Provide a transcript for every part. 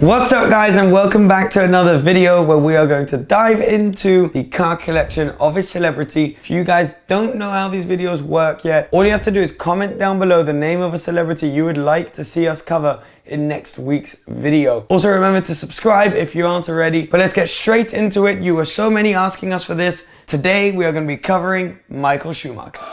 What's up guys, and welcome back to another video where we are going to dive into the car collection of a celebrity. If you guys don't know how these videos work yet, all you have to do is comment down below the name of a celebrity you would like to see us cover in next week's video. Also remember to subscribe if you aren't already, but let's get straight into it. You were so many asking us for this. Today we are going to be covering Michael Schumacher.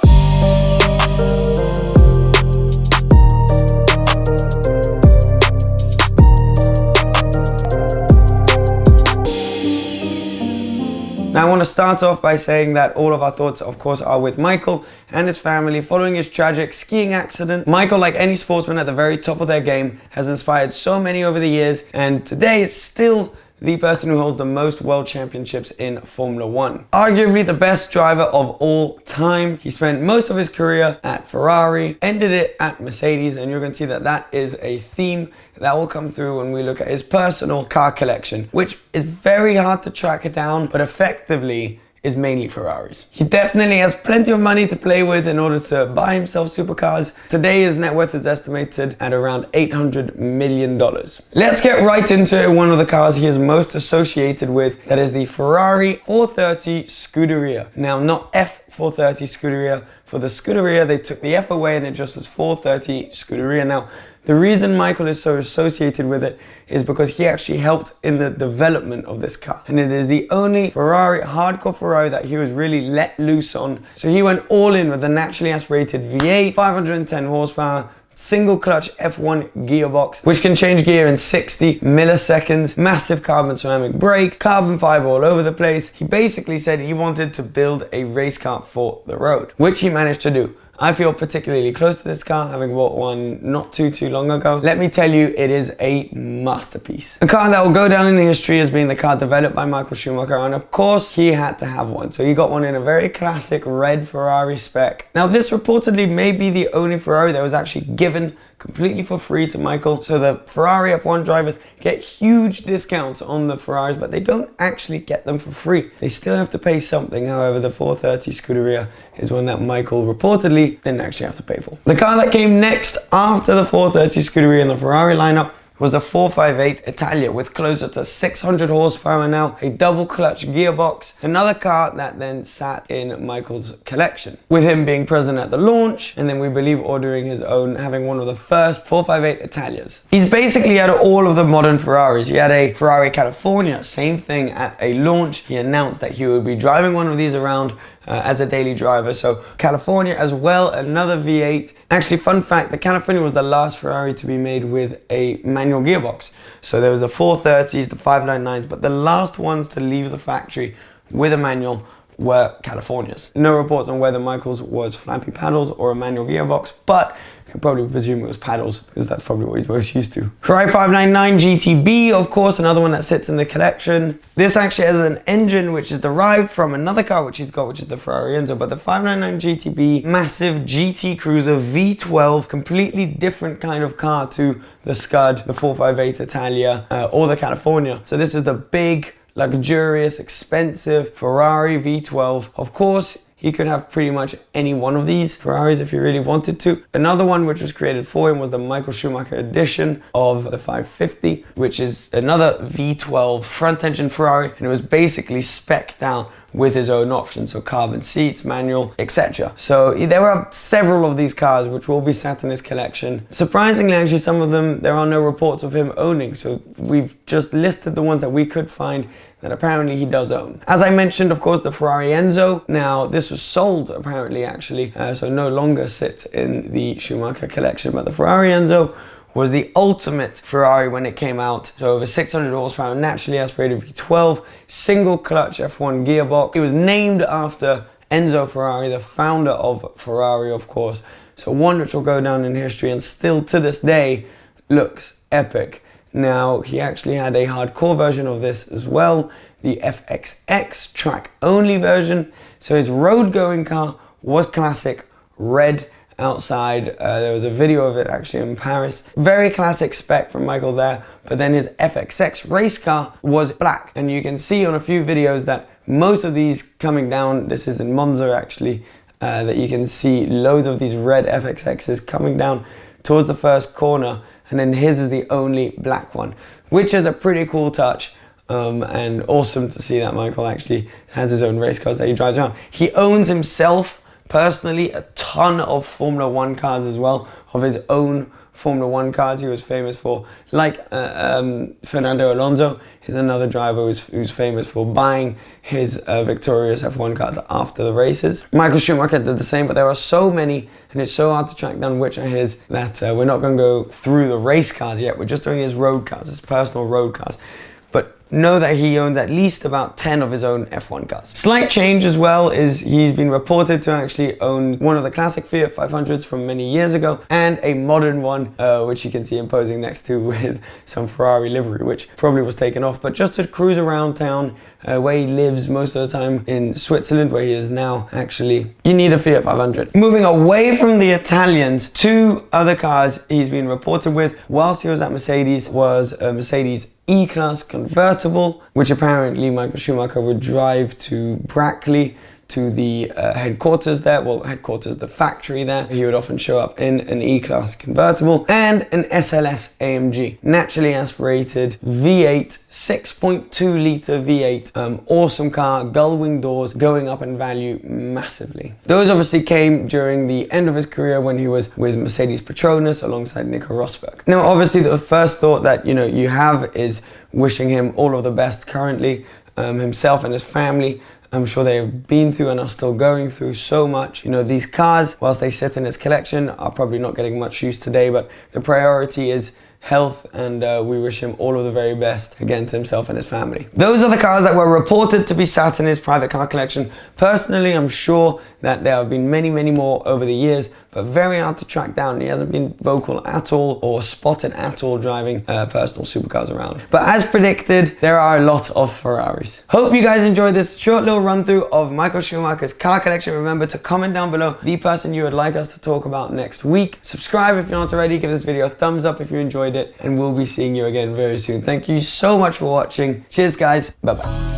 Now I want to start off by saying that all of our thoughts of course are with Michael and his family following his tragic skiing accident. Michael, like any sportsman at the very top of their game, has inspired so many over the years, and today is still the person who holds the most world championships in Formula One. Arguably the best driver of all time. He spent most of his career at Ferrari, ended it at Mercedes, and you're going to see that that is a theme that will come through when we look at his personal car collection, which is very hard to track it down, but effectively is mainly Ferraris. He definitely has plenty of money to play with in order to buy himself supercars. Today his net worth is estimated at around $800 million. Let's get right into it. One of the cars he is most associated with, that is the Ferrari 430 Scuderia. Now, not F430 Scuderia. For the Scuderia they took the F away and it just was 430 Scuderia. Now, the reason Michael is so associated with it is because he actually helped in the development of this car. And it is the only Ferrari, hardcore Ferrari, that he was really let loose on. So he went all in with the naturally aspirated V8, 510 horsepower, single clutch F1 gearbox, which can change gear in 60 milliseconds, massive carbon ceramic brakes, carbon fiber all over the place. He basically said he wanted to build a race car for the road, which he managed to do. I feel particularly close to this car, having bought one not too long ago. Let me tell you, it is a masterpiece. A car that will go down in history as being the car developed by Michael Schumacher, and of course he had to have one. So he got one in a very classic red Ferrari spec. Now this reportedly may be the only Ferrari that was actually given completely for free to Michael. So the Ferrari F1 drivers get huge discounts on the Ferraris, but they don't actually get them for free. They still have to pay something. However, the 430 Scuderia is one that Michael reportedly didn't actually have to pay for. The car that came next after the 430 Scuderia in the Ferrari lineup was the 458 Italia, with closer to 600 horsepower now, a double clutch gearbox, another car that then sat in Michael's collection, with him being present at the launch, and then we believe ordering his own, having one of the first 458 Italias. He's basically had all of the modern Ferraris. He had a Ferrari California, same thing at a launch. He announced that he would be driving one of these around as a daily driver. So California as well, another V8. Actually, fun fact, the California was the last Ferrari to be made with a manual gearbox. So there was the 430s, the 599s, but the last ones to leave the factory with a manual were Californias. No reports on whether Michael's was flappy paddles or a manual gearbox, but you can probably presume it was paddles because that's probably what he's most used to. Ferrari 599 GTB, of course, another one that sits in the collection. This actually has an engine which is derived from another car which he's got, which is the Ferrari Enzo, but the 599 GTB, massive GT cruiser V12, completely different kind of car to the Scud, the 458 Italia, or the California. So this is the big, luxurious, expensive Ferrari V12. Of course, he could have pretty much any one of these Ferraris if he really wanted to. Another one which was created for him was the Michael Schumacher edition of the 550, which is another V12 front engine Ferrari, and it was basically spec'd out with his own options, so carbon seats, manual, etc. So there are several of these cars which will be sat in his collection. Surprisingly, actually, some of them there are no reports of him owning, so we've just listed the ones that we could find that apparently he does own. As I mentioned, of course, the Ferrari Enzo. Now this was sold apparently, actually, so no longer sits in the Schumacher collection, but the Ferrari Enzo was the ultimate Ferrari when it came out. So over 600 horsepower, naturally aspirated V12, single clutch F1 gearbox. It was named after Enzo Ferrari, the founder of Ferrari, of course. So one which will go down in history and still to this day looks epic. Now, he actually had a hardcore version of this as well, the FXX track only version. So his road going car was classic red outside. There was a video of it actually in Paris. Very classic spec from Michael there, but then his FXX race car was black. And you can see on a few videos that most of these coming down, this is in Monza actually, that you can see loads of these red FXXs coming down towards the first corner and then his is the only black one, which is a pretty cool touch. And awesome to see that Michael actually has his own race cars that he drives around. He owns himself personally a ton of Formula 1 cars as well, of his own Formula 1 cars he was famous for, like Fernando Alonso is another driver who's famous for buying his victorious F1 cars after the races. Michael Schumacher did the same, but there are so many and it's so hard to track down which are his that we're not going to go through the race cars yet. We're just doing his road cars, his personal road cars. But know that he owns at least about 10 of his own F1 cars. Slight change as well is he's been reported to actually own one of the classic Fiat 500s from many years ago and a modern one, which you can see him posing next to with some Ferrari livery, which probably was taken off, but just to cruise around town where he lives most of the time in Switzerland, where he is now actually, you need a Fiat 500. Moving away from the Italians, two other cars he's been reported with whilst he was at Mercedes was a Mercedes E-Class convertible, which apparently Michael Schumacher would drive to Brackley, to the headquarters there, the factory there. He would often show up in an E-Class convertible, and an SLS AMG, naturally aspirated V8, 6.2 litre V8, awesome car, gull wing doors, going up in value massively. Those obviously came during the end of his career when he was with Mercedes Petronas alongside Nico Rosberg. Now obviously the first thought that you have is wishing him all of the best currently, himself and his family. I'm sure they have been through and are still going through so much. These cars, whilst they sit in his collection, are probably not getting much use today, but the priority is health, and we wish him all of the very best, again, to himself and his family. Those are the cars that were reported to be sat in his private car collection. Personally, I'm sure that there have been many, many more over the years, but very hard to track down. He hasn't been vocal at all or spotted at all driving personal supercars around. But as predicted, there are a lot of Ferraris. Hope you guys enjoyed this short little run through of Michael Schumacher's car collection. Remember to comment down below the person you would like us to talk about next week. Subscribe if you're not already. Give this video a thumbs up if you enjoyed it, and we'll be seeing you again very soon. Thank you so much for watching. Cheers guys. Bye bye.